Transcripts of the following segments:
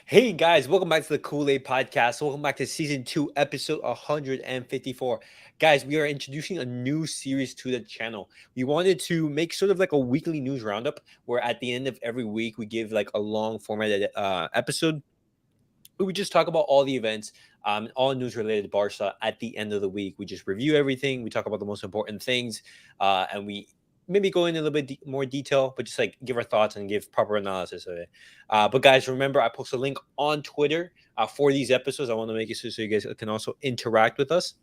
Hey guys, welcome back to the Kool-Aid Podcast. Welcome back to season 2, episode 154. Guys, we are introducing a new series to the channel. We wanted to make sort of like a weekly news roundup where at the end of every week we give like a long formatted episode. We just talk about all the events, all news related to Barca at the end of the week. We just review everything. We talk about the most important things, and we maybe go into a little bit more detail, but just like give our thoughts and give proper analysis of it. But guys, remember, I post a link on Twitter for these episodes. I want to make it so you guys can also interact with us.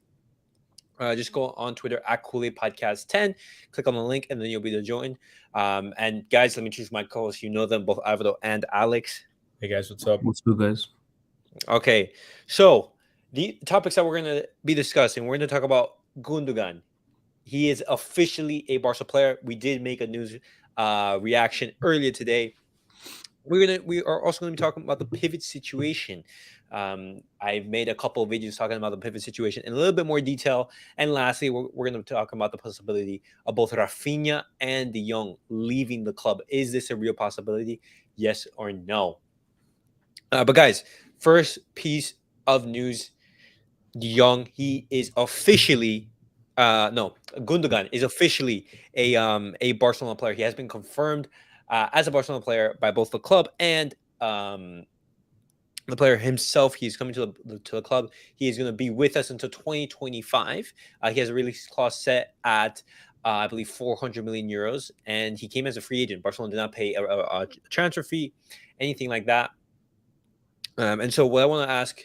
Just go on Twitter at Kool-Aid Podcast 10, click on the link, and then you'll be able to join. And guys, let me introduce my co-hosts. You know them, both Alvaro and Alex. Hey guys, what's up? What's good, guys? Okay, so the topics that we're going to be discussing, we're going to talk about Gundogan. He is officially a Barca player. We did make a news reaction earlier today. We are also going to be talking about the pivot situation. I've made a couple of videos talking about the pivot situation in a little bit more detail. And lastly, we're going to talk about the possibility of both Rafinha and De Jong leaving the club. Is this a real possibility? Yes or no? But guys, first piece of news: De Jong, he is officially Gundogan is officially a Barcelona player. He has been confirmed as a Barcelona player by both the club and the player himself. He's coming to the club. He is going to be with us until 2025. He has a release clause set at I believe 400 million euros, and he came as a free agent. Barcelona did not pay a transfer fee, anything like that. And so what I want to ask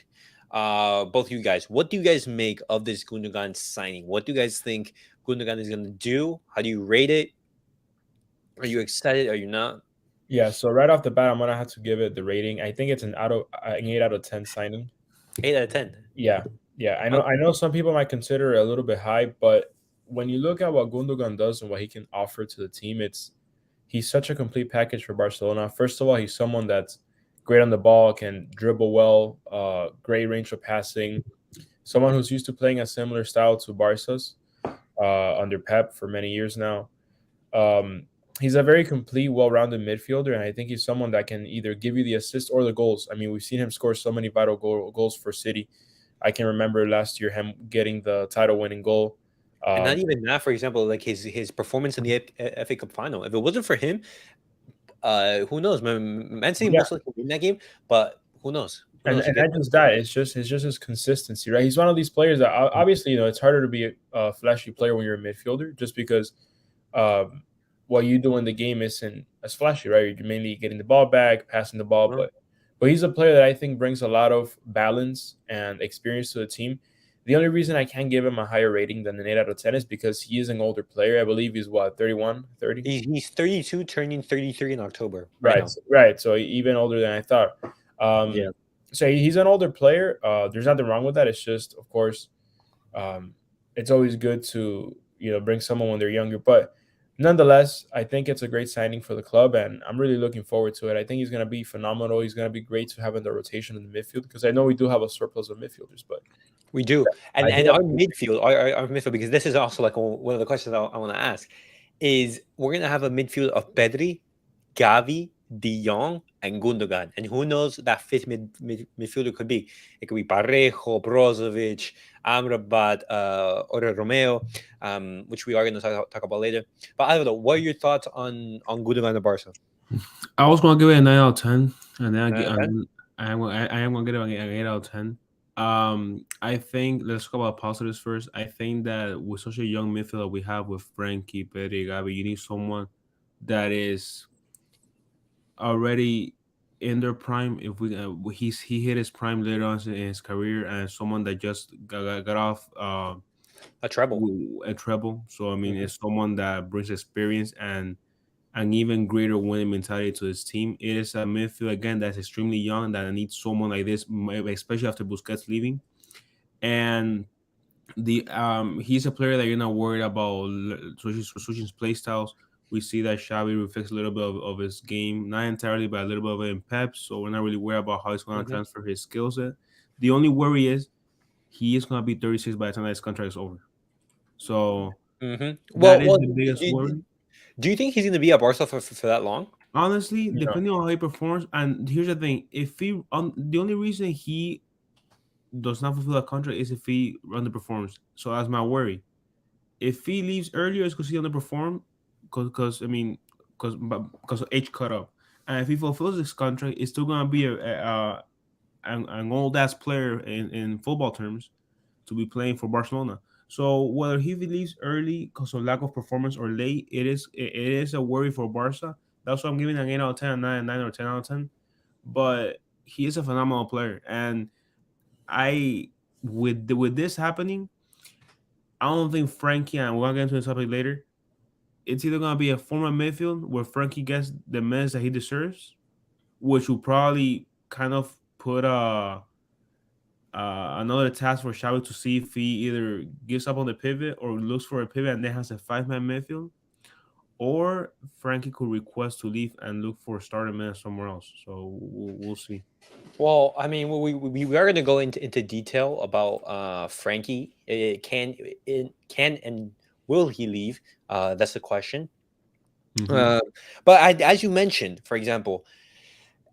both of you guys, what do you guys make of this Gundogan signing? What do you guys think Gundogan is going to do? How do you rate it? Are you excited? Are you not? Yeah, so right off the bat, I'm gonna have to give it the rating. I think it's an 8 out of 10 signing. 8 out of 10. Yeah, yeah. I know. Okay. I know some people might consider it a little bit high, but when you look at what Gundogan does and what he can offer to the team, he's such a complete package for Barcelona. First of all, he's someone that's great on the ball, can dribble well, great range of passing. Someone who's used to playing a similar style to Barca's under Pep for many years now. Um, he's a very complete, well-rounded midfielder, and I think he's someone that can either give you the assist or the goals. I mean, we've seen him score so many vital goals for City. I can remember last year him getting the title-winning goal. And not Um, even that, for example, like his performance in the FA Cup final. If it wasn't for him, who knows? Man City yeah, most likely win that game, but who knows? Who and knows? and not just that, it's just his consistency, right? He's one of these players that obviously it's harder to be a flashy player when you're a midfielder, just because um, what you do in the game isn't as flashy, right? You're mainly getting the ball back, passing the ball, but he's a player that I think brings a lot of balance and experience to the team. The only reason I can't give him a higher rating than an 8 out of 10 is because he is an older player. I believe he's what, 31, 30? He's 32, turning 33 in October right Right, now. right. So even older than I thought. Yeah. So he's an older player. There's nothing wrong with that. It's just, of course, um, it's always good to bring someone when they're younger. But nonetheless, I think it's a great signing for the club, and I'm really looking forward to it. I think he's going to be phenomenal. He's going to be great to have in the rotation in the midfield because I know we do have a surplus of midfielders, but We do, I and do. our midfield, because this is also like one of the questions I want to ask, is we're gonna have a midfield of Pedri, Gavi, De Jong, and Gundogan, and who knows that fifth midfielder could be? It could be Parejo, Brozovic, Amrabat, or Romeo, which we are gonna talk about later. But I don't know. What are your thoughts on Gundogan and Barca? I was gonna give it a 9 out of 10, and then Okay. I am gonna get it an 8 out of 10. I think let's talk about positives first. I think that with such a young midfielder we have with Frankie, Pedri, Gavi, you need someone that is already in their prime. If he hit his prime later on in his career, and someone that just got off A treble. a treble. So I mean, Mhm. it's someone that brings experience and an even greater winning mentality to his team. It is a midfield again that's extremely young that needs someone like this, especially after Busquets leaving. And the he's a player that you're not worried about switching play styles. We see that Xavi reflects a little bit of his game, not entirely, but a little bit of it in Pep. So we're not really worried about how he's going to Mhm. transfer his skill set. The only worry is he is going to be 36 by the time that his contract is over. So Mhm. that is Well, the biggest worry. do you think he's gonna be at Barca for that long? Honestly, You know, depending on how he performs, and here's the thing: if he, the only reason he does not fulfill a contract is if he underperforms. So that's my worry. If he leaves earlier, it's because he underperformed, because I mean, because of age cut up. And if he fulfills his contract, it's still gonna be an old ass player in football terms to be playing for Barcelona. So whether he leaves early because of lack of performance or late, it is a worry for Barca. That's why I'm giving an 8 out of 10, a 9 or 10 out of 10. But he is a phenomenal player, and I with this happening, I don't think Frankie, and we'll get into this topic later. It's either gonna be a former midfield where Frankie gets the minutes that he deserves, which will probably kind of put another task for Xavi to see if he either gives up on the pivot or looks for a pivot and then has a 5-man midfield, or Frankie could request to leave and look for starting minutes somewhere else. So we'll see. Well, I mean, we are going to go into detail about Frankie. It can and will he leave? That's the question. Mm-hmm. Uh, but as you mentioned, for example,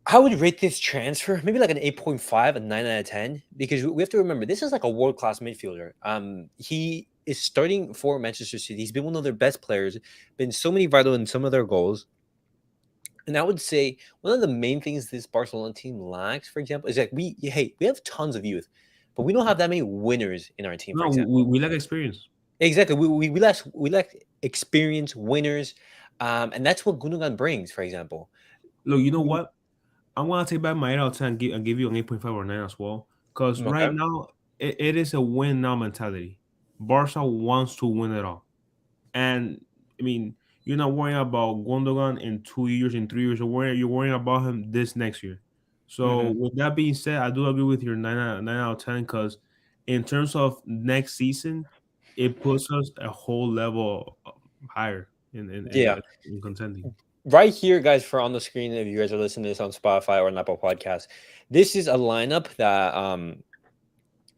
I would rate this transfer maybe like an 8.5, a 9 out of 10, because we have to remember this is like a world class midfielder. He is starting for Manchester City. He's been one of their best players, been so many vital in some of their goals. And I would say one of the main things this Barcelona team lacks, for example, is that we have tons of youth, but we don't have that many winners in our team, for No, example. we lack experience. Exactly. We lack experience, winners, and that's what Gundogan brings, for example. Look, you know what? I'm gonna take back my 8 out of 10 and give you an 8.5 or 9 as well. Because right Okay. now it is a win now mentality. Barca wants to win it all. And I mean, you're not worrying about Gundogan in 2 years, in 3 years, you're worrying about him this next year. So Hmm. with that being said, I do agree with your 9 out of 10, because in terms of next season, it puts us a whole level higher Yeah. in contending. Right here, guys, for on the screen, if you guys are listening to this on Spotify or an Apple Podcast, this is a lineup that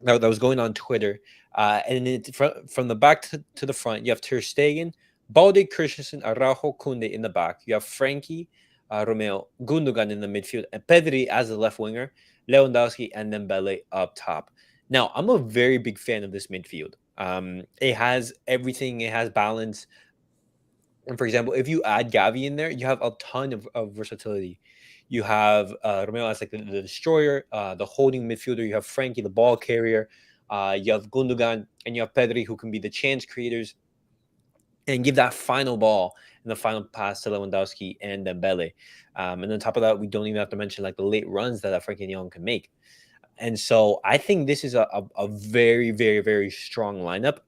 was going on Twitter. And from the back to the front, you have Ter Stegen, Balde, Christensen, Araujo, Kunde in the back. You have Frankie, Romeo, Gundogan in the midfield, and Pedri as the left winger, Lewandowski, and Dembele up top. Now, I'm a very big fan of this midfield. It has everything. It has balance. And for example, if you add Gavi in there, you have a ton of versatility. You have Romeo as like the destroyer, the holding midfielder. You have Frankie, the ball carrier. You have Gundogan, and you have Pedri, who can be the chance creators and give that final ball and the final pass to Lewandowski and Dembele. And on top of that, we don't even have to mention like the late runs that Frankie de Jong can make. And so I think this is a very, very, very strong lineup.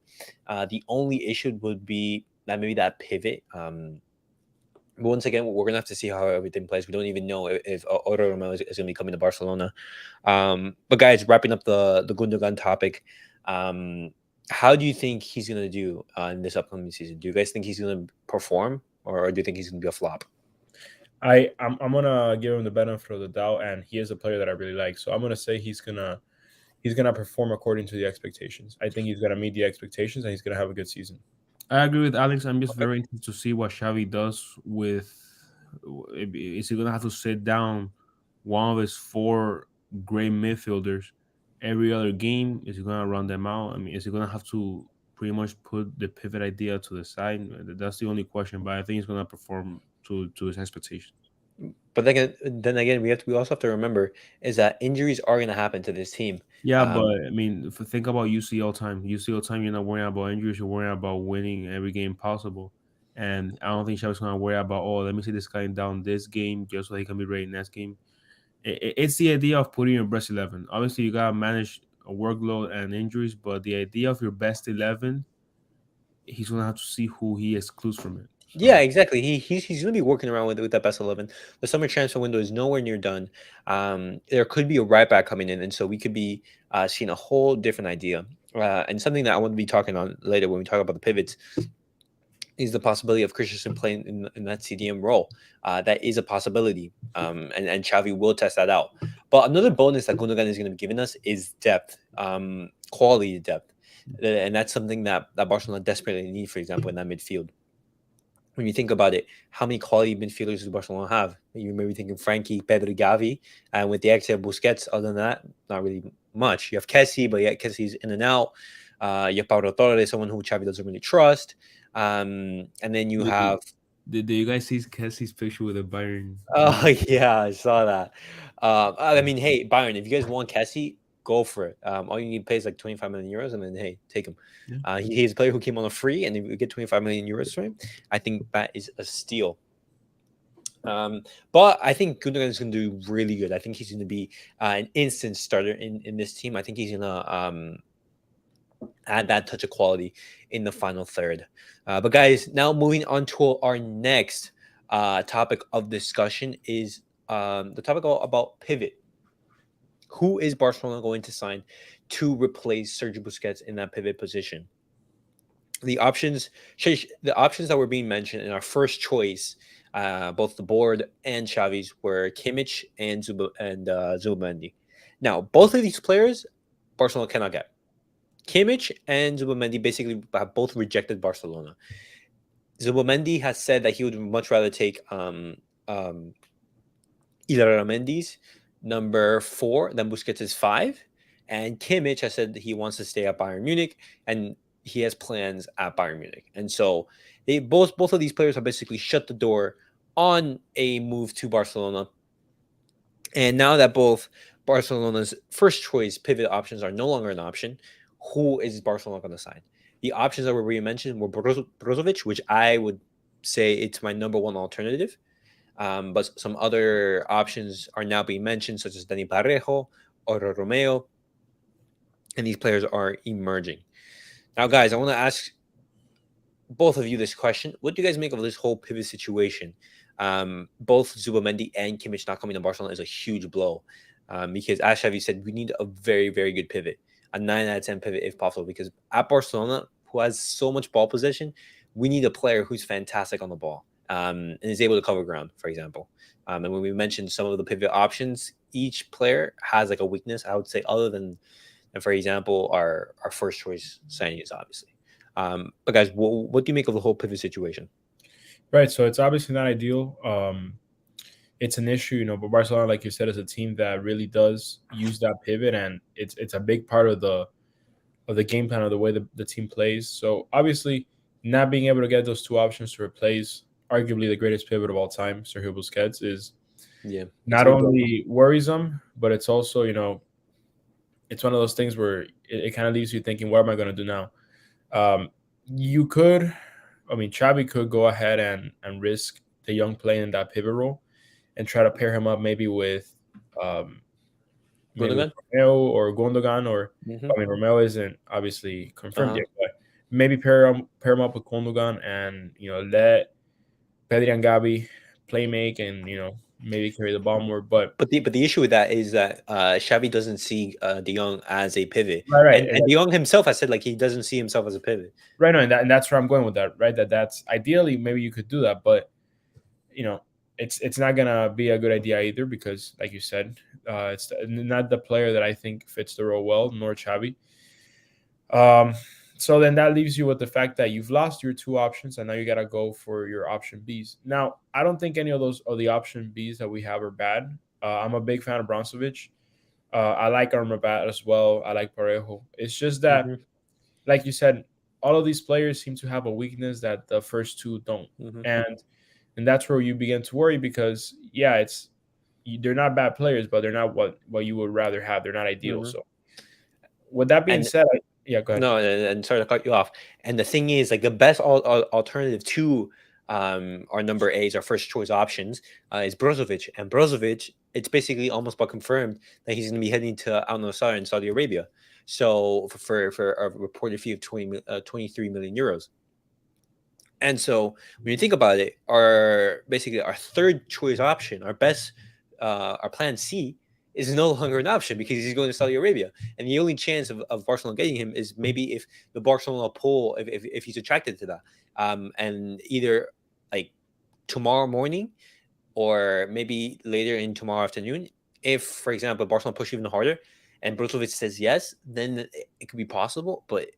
The only issue would be that maybe that pivot. But once again, we're gonna have to see how everything plays. We don't even know if Oro Romeo is going to be coming to Barcelona. But guys, wrapping up the Gundogan topic, how do you think he's going to do in this upcoming season? Do you guys think he's going to perform, or do you think he's going to be a flop? I'm gonna give him the benefit of the doubt, and he is a player that I really like. So I'm gonna say he's gonna perform according to the expectations. I think he's gonna meet the expectations, and he's gonna have a good season. I agree with Alex. I'm just Okay. very interested to see what Xavi does with. Is he gonna have to sit down one of his four great midfielders every other game? Is he gonna run them out? I mean, is he gonna have to pretty much put the pivot idea to the side? That's the only question. But I think he's gonna perform to his expectations. But then again, we also have to remember is that injuries are going to happen to this team. Yeah, but Um, I mean, if you think about UCL time, UCL time, you're not worrying about injuries. You're worrying about winning every game possible. And I don't think Xavi's gonna worry about, oh, let me see this guy down this game just so he can be ready next game. It's the idea of putting your best 11. Obviously, you gotta manage a workload and injuries, but the idea of your best 11, he's gonna have to see who he excludes from it. Yeah, So exactly. He's going to be working around with that best 11. The summer transfer window is nowhere near done. There could be a right back coming in, and so we could be seeing a whole different idea. And something that I want to be talking on later when we talk about the pivots is the possibility of Christensen playing in that CDM role. That is a possibility, and Xavi will test that out. But another bonus that Gundogan is going to be giving us is depth, quality depth, and that's something that Barcelona desperately need. For example, in that midfield. when you think about it, how many quality midfielders does Barcelona have? You may be thinking Frankie, Pedro, Gavi, and with the exit of Busquets, other than that, not really much. You have Kessie, but yeah, Kessie's in and out. You have Pablo Torres, someone who Xavi doesn't really trust. And then you Did, have, did you guys see Kessie's picture with the Bayern oh logo? yeah, I saw that. I mean, hey, Bayern, if you guys want Kessie, go for it. All you need to pay is like 25 million euros, and then hey, take him. Yeah. He's a player who came on a free, and if you get 25 million euros for him, I think that is a steal. But I think Gundogan is going to do really good. I think he's going to be an instant starter in this team. I think he's going to add that touch of quality in the final third. But guys, now moving on to our next topic of discussion is the topic about pivot. Who is Barcelona going to sign to replace Sergio Busquets in that pivot position? The options that were being mentioned in our first choice, both the board and Xavi's, were Kimmich and Zubimendi. Now, both of these players, Barcelona cannot get. Kimmich and Zubimendi basically have both rejected Barcelona. Zubimendi has said that he would much rather take Illarramendi's number 4 than Busquets' 5. And Kimmich has said that he wants to stay at Bayern Munich, and he has plans at Bayern Munich. And so they both of these players have basically shut the door on a move to Barcelona. And now that both Barcelona's first choice pivot options are no longer an option, who is Barcelona going to sign? The options that were mentioned were Brozovic, which I would say it's my number one alternative. But some other options are now being mentioned, such as Dani Parejo or Romeo. And these players are emerging. Now, guys, I want to ask both of you this question. What do you guys make of this whole pivot situation? Both Zubimendi and Kimmich not coming to Barcelona is a huge blow. Because as Xavi said, we need a very, very good pivot. A 9 out of 10 pivot if possible. Because at Barcelona, who has so much ball possession, we need a player who's fantastic on the ball. And is able to cover ground, for example. And when we mentioned some of the pivot options, each player has like a weakness, I would say, other than, for example, our first choice signings, obviously. But guys, what do you make of the whole pivot situation? Right. So it's obviously not ideal. It's an issue, but Barcelona, like you said, is a team that really does use that pivot, and it's a big part of the game plan of the way the team plays. So obviously, not being able to get those two options to replace arguably the greatest pivot of all time, Sergio Busquets, is not only worrisome, but it's also, it's one of those things where it kind of leaves you thinking, what am I going to do now? Xavi could go ahead and risk the young playing in that pivot role and try to pair him up maybe with Gundogan? Romeo or Gundogan, or Romeo isn't obviously confirmed yet, but maybe pair him up with Gundogan and let Pedri and Gavi play make and maybe carry the ball more. But the issue with that is that Xavi doesn't see De Jong as a pivot, right. And De Jong himself has said like he doesn't see himself as a pivot. Right, no, and that's where I'm going with that. Right, that's ideally maybe you could do that, but it's not gonna be a good idea either because, like you said, it's not the player that I think fits the role well, nor Xavi. So then that leaves you with the fact that you've lost your two options, and now you gotta go for your option Bs. Now, I don't think any of the option Bs that we have are bad. I'm a big fan of Brozovic. I like Amrabat as well. I like Parejo. It's just that, like you said, all of these players seem to have a weakness that the first two don't, and that's where you begin to worry because they're not bad players, but they're not what you would rather have. They're not ideal. So, with that being said, go ahead. No, and sorry to cut you off. And the thing is, like the best alternative to our number A's, our first choice options, is Brozovic. And Brozovic, it's basically almost about confirmed that he's going to be heading to Al Nassr in Saudi Arabia. So for a reported fee of 23 million euros. And so when you think about it, our third choice option, our best, our plan C, is no longer an option because he's going to Saudi Arabia. And the only chance of Barcelona getting him is maybe if the Barcelona poll, if he's attracted to that. And either like tomorrow morning or maybe later in tomorrow afternoon, if, for example, Barcelona push even harder and Brozovic says yes, then it could be possible. But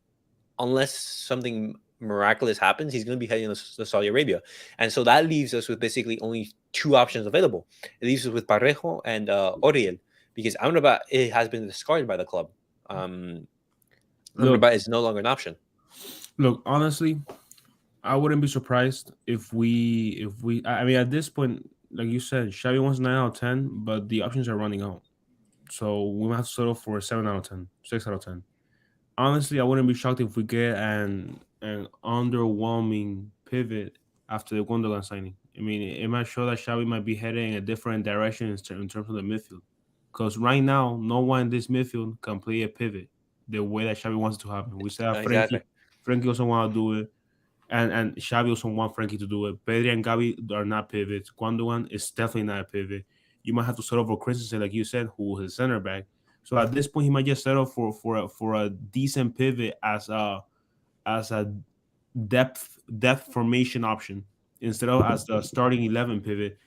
unless something miraculous happens, he's going to be heading to Saudi Arabia. And so that leaves us with basically only 2 options available. It leaves us with Parejo and Oriel, because Amrabat, it has been discarded by the club. Amrabat is no longer an option. Look, honestly, I wouldn't be surprised if we. I mean, at this point, like you said, Xavi wants 9 out of 10, but the options are running out. So we might have to settle for a 7 out of 10, 6 out of 10. Honestly, I wouldn't be shocked if we get an underwhelming pivot after the Gundogan signing. I mean, it might show that Xavi might be heading in a different direction in terms of the midfield. Because right now, no one in this midfield can play a pivot the way that Xavi wants it to happen. We said Exactly. Frankie doesn't want to do it, and Xavi doesn't want Frankie to do it. Pedri and Gavi are not pivots. Gundogan is definitely not a pivot. You might have to settle for Christensen, like you said, who is a center back. So at this point, he might just settle for a decent pivot as a depth formation option instead of as the starting 11 pivot.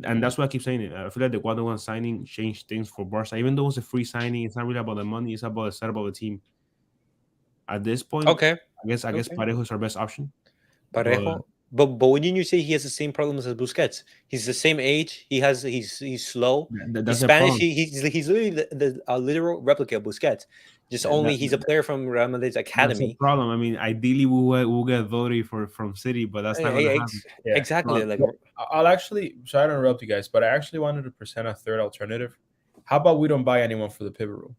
And that's why I keep saying it. I feel like the Gundogan signing changed things for Barca. Even though it's a free signing, it's not really about the money. It's about the setup of the team. At this point, Okay. I guess Parejo is our best option. Parejo. But wouldn't you say he has the same problems as Busquets? He's the same age. He's slow. That's he's Spanish. He's literally the literal replica of Busquets. Just only he's a player from Real Madrid's academy. That's the problem. I mean, ideally we'll get Rodri from City, but that's not going to happen. Yeah. Exactly. I'll actually, sorry to interrupt you guys, but I actually wanted to present a third alternative. How about we don't buy anyone for the pivot role?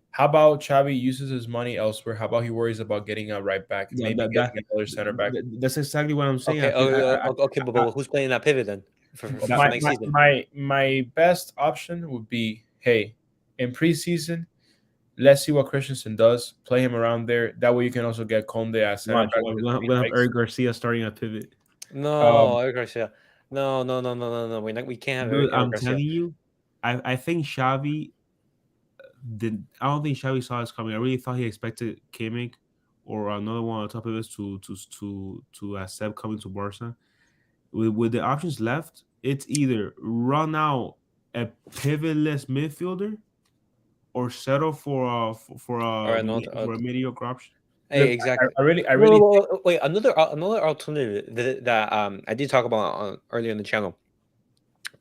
How about Xavi uses his money elsewhere? How about he worries about getting a right back, maybe getting another center back? That's exactly what I'm saying. Okay, but who's playing that pivot then for next season? My best option would be, hey, in preseason, let's see what Christensen does. Play him around there. That way you can also get Conde as center back. We'll have Eric Garcia starting at pivot. No, Eric Garcia. No. We can't have Eric Garcia. I'm telling you, I think Xavi. I don't think Xavi saw us coming. I really thought he expected Kimmich or another one on top of us to accept coming to Barca. With the options left, it's either run out a pivotless midfielder or settle for a mediocre option. Hey, exactly. I really wait. Another alternative that I did talk about earlier in the channel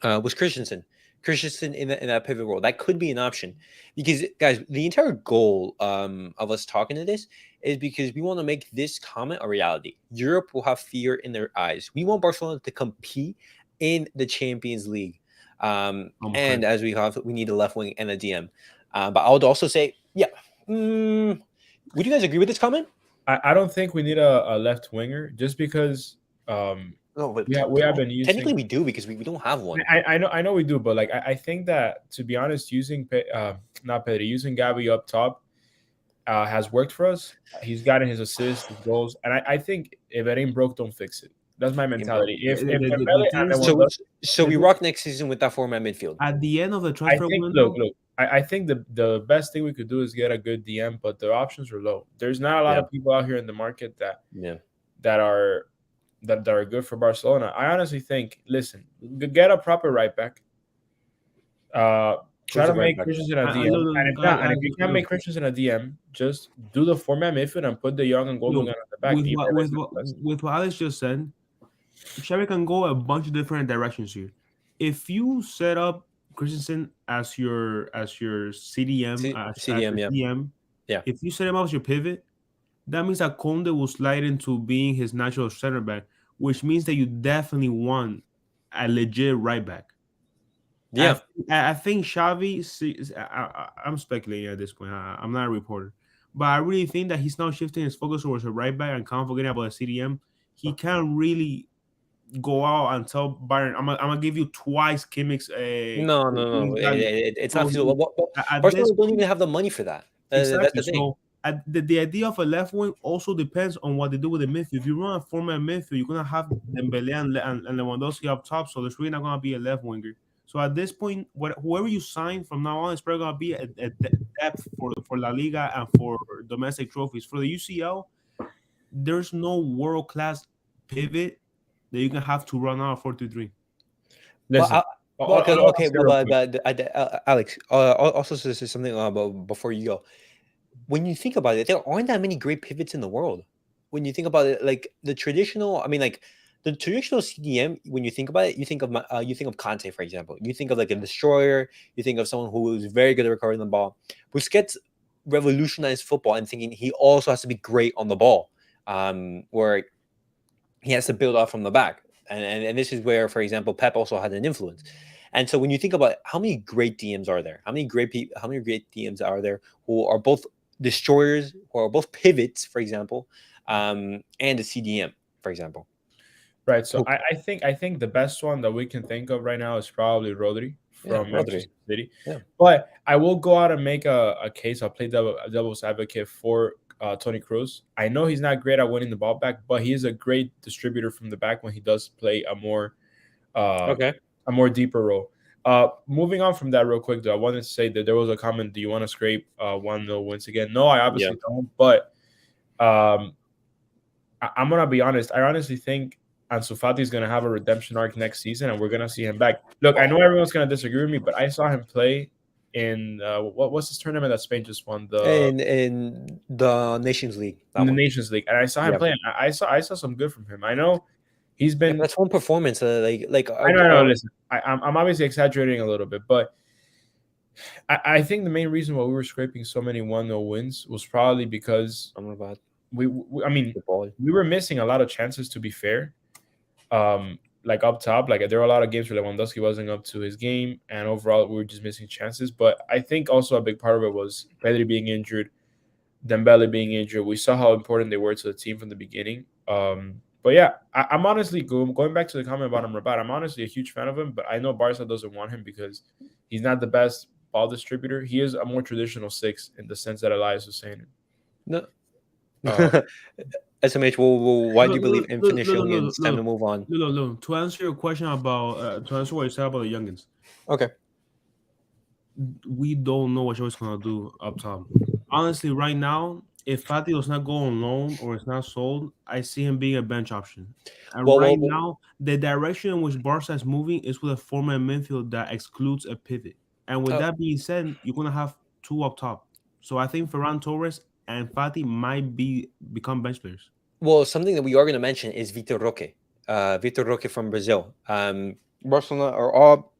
was Christensen. Christensen in that pivot role. That could be an option because, guys, the entire goal of us talking to this is because we want to make this comment a reality. Europe will have fear in their eyes. We want Barcelona to compete in the Champions League. And as we need a left wing and a DM. But I would also say, yeah. Would you guys agree with this comment? I don't think we need a left winger just because we have been using. Technically, we do because we don't have one. I know we do, but like I think that, to be honest, using using Gavi up top has worked for us. He's gotten his assists, his goals, and I think if it ain't broke, don't fix it. That's my mentality. So we rock next season with that format midfield. At the end of the transfer window, look. I think the best thing we could do is get a good DM, but the options are low. There's not a lot of people out here in the market that are good for Barcelona. I honestly think, listen, get a proper right back. Try to make Christensen a DM. And if you can't make Christensen a DM, just do the format midfield and put De Jong and Gundogan at the back. With what Alex just said, Xavi can go a bunch of different directions here. If you set up Christensen as your CDM, if you set him up as your pivot, that means that Conde will slide into being his natural center back, which means that you definitely want a legit right back. Yeah, I think Xavi. I'm speculating at this point. I'm not a reporter, but I really think that he's now shifting his focus towards a right back and kind of forgetting about the CDM. He can't really go out and tell Bayern, I'm gonna give you twice Kimmich's. No. It's not feasible. Barcelona don't even have the money for that. Exactly. That's the thing. So, the idea of a left wing also depends on what they do with the midfield. If you run a format midfield, you're gonna have Dembele and Lewandowski up top, so there's really not gonna be a left winger. So at this point, whoever you sign from now on is probably gonna be a depth for La Liga and for domestic trophies. For the UCL, there's no world class pivot that you can have to run out 4-2-3. Listen. Okay. Alex, also say something before you go. When you think about it, there aren't that many great pivots in the world. when you think about it, like the traditional, I mean, like the traditional CDM, when you think about it, you think of Conte, for example. You think of like a destroyer. You think of someone who is very good at recovering the ball. Busquets revolutionized football and thinking he also has to be great on the ball, where he has to build off from the back. And this is where, for example, Pep also had an influence. And so when you think about how many great DMs are there, how many great DMs are there who are both destroyers, who are both pivots, for example, and a CDM, for example. Right. So Who- I think the best one that we can think of right now is probably Rodri Yeah, from Rodri. Manchester City. Yeah. But I will go out and make a case. I'll play devil's advocate for Tony Cruz. I know he's not great at winning the ball back, but he is a great distributor from the back when he does play Okay. a more deeper role. Moving on from that real quick, though, I wanted to say that there was a comment. Do you want to scrape 1-0 wins again? No, I obviously don't. But I'm gonna be honest. I honestly think Ansu Fati is gonna have a redemption arc next season, and we're gonna see him back. Look, I know everyone's gonna disagree with me, but I saw him play in what's this tournament that Spain just won, In the Nations League. in the Nations League, and I saw him Yeah. play. I saw some good from him. I know he's Yeah, been. that's one performance. I know. Listen, I'm obviously exaggerating a little bit, but I think the main reason why we were scraping so many 1-0 wins was probably because Amrabat, I mean, the ball. we were missing a lot of chances, to be fair. Like up top, like there were a lot of games where Lewandowski wasn't up to his game, and overall we were just missing chances. But I think also a big part of it was Pedri being injured, Dembele being injured. We saw how important they were to the team from the beginning. But yeah, I'm honestly going back to the comment about Amrabat. I'm honestly a huge fan of him, but I know Barca doesn't want him because he's not the best ball distributor. He is a more traditional six in the sense that Elias was saying. No. Uh, SMH, why do you Look, believe look, in look, finishing look, and look, it's time to look. move on? No. To answer your question about to answer what you said about the youngins, Okay. we don't know what Joe's gonna do up top. Honestly, right now, if Fati does not go on loan or is not sold, I see him being a bench option. And right Well, now, the direction in which Barca is moving is with a format midfield that excludes a pivot. And with that being said, you're gonna have two up top. So I think Ferran Torres and Fati might become bench players. well, something that we are going to mention is Vitor Roque. Vitor Roque from Brazil. Barcelona are all.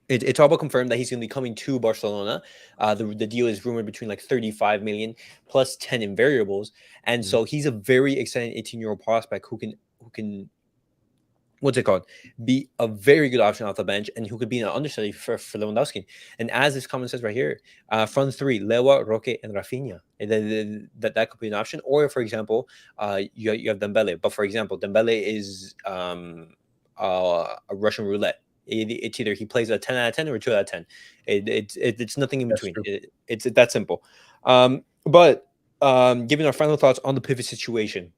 It's all but confirmed that he's going to be coming to Barcelona. The deal is rumored between like 35 million plus 10 in variables, and so he's a very exciting 18-year-old prospect who can what's it called? Be a very good option off the bench and who could be an understudy for Lewandowski. And as this comment says right here, front three, Lewa, Roque, and Rafinha. And that could be an option. Or, for example, you have Dembele. But, for example, Dembele is a Russian roulette. It's either he plays a 10 out of 10 or a 2 out of 10. It's nothing in between. It's that simple. But giving our final thoughts on the pivot situation.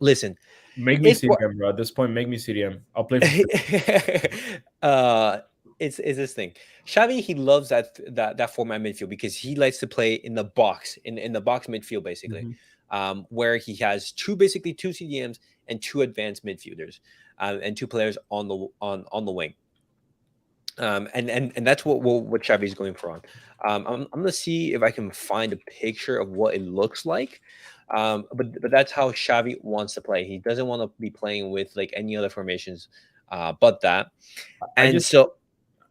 Listen, make me CDM, bro. At this point, make me CDM. I'll play for it's this thing. Xavi, he loves that format midfield because he likes to play in the box, in the box midfield, basically, where he has two CDMs and two advanced midfielders, and two players on the wing. And that's what Xavi's going for. I'm gonna see if I can find a picture of what it looks like. But that's how Xavi wants to play. He doesn't want to be playing with like any other formations, but that. And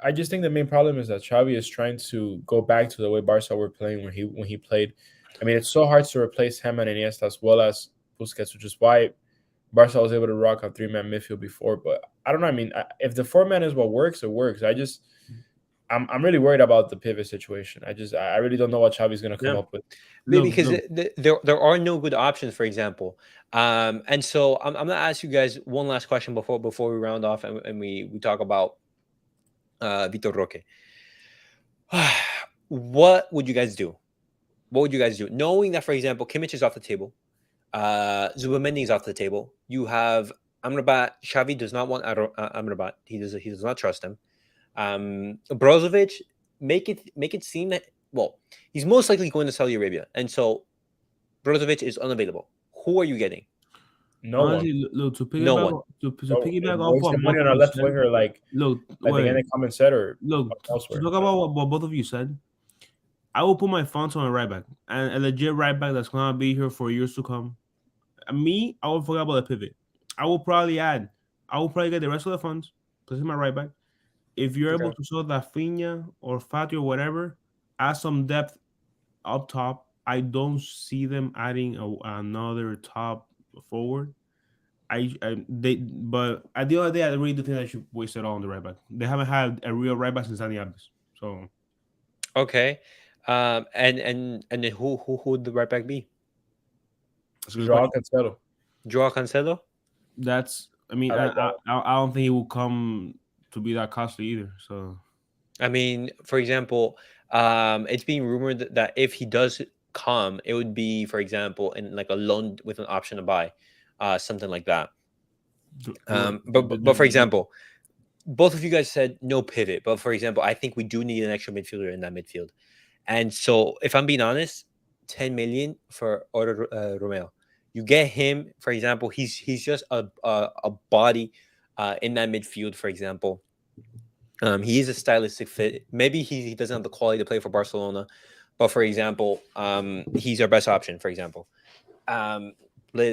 I just think the main problem is that Xavi is trying to go back to the way Barca were playing when he played. I mean, it's so hard to replace him and Iniesta as well as Busquets, which is why Barca was able to rock a 3-man midfield before. But I don't know. I mean, if the 4-man is what works, it works. I'm really worried about the pivot situation. I really don't know what Xavi's going to come up with. Because there are no good options, for example. And so I'm going to ask you guys one last question before we round off and we talk about Vitor Roque. What would you guys do? What would you guys do? Knowing that, for example, Kimmich is off the table. Zubamendi is off the table. You have Amrabat. Xavi does not want Amrabat. He does not trust him. Brozovic, make it seem that, well, he's most likely going to Saudi Arabia, and so Brozovic is unavailable. Who are you getting? Honestly, look, to piggyback off what money on our left winger, like the end comment said, or look, to talk about what both of you said, I will put my funds on a right back and a legit right back that's gonna be here for years to come. me, I would forget about the pivot. I will probably add. I will probably get the rest of the funds. Place my right back. If you're able Okay. to sell Rafinha or Fati or whatever, add some depth up top. I don't see them adding another top forward. But at the end of the day, I really do think they should waste it all on the right back. They haven't had a real right back since Dani Alves. So Okay. And then who would the right back be? that's a good Joao question. Cancelo. Joao Cancelo? That's I mean I like that I don't think he will come to be that costly either. So I mean, for example, it's being rumored that if he does come, it would be, for example, in like a loan with an option to buy, something like that. But for example, both of you guys said no pivot. But for example, I think we do need an extra midfielder in that midfield. And so, if I'm being honest, 10 million for Otto Romeo. You get him, for example, he's just a body in that midfield, for example. He is a stylistic fit. Maybe he doesn't have the quality to play for Barcelona, but for example, he's our best option. For example, um,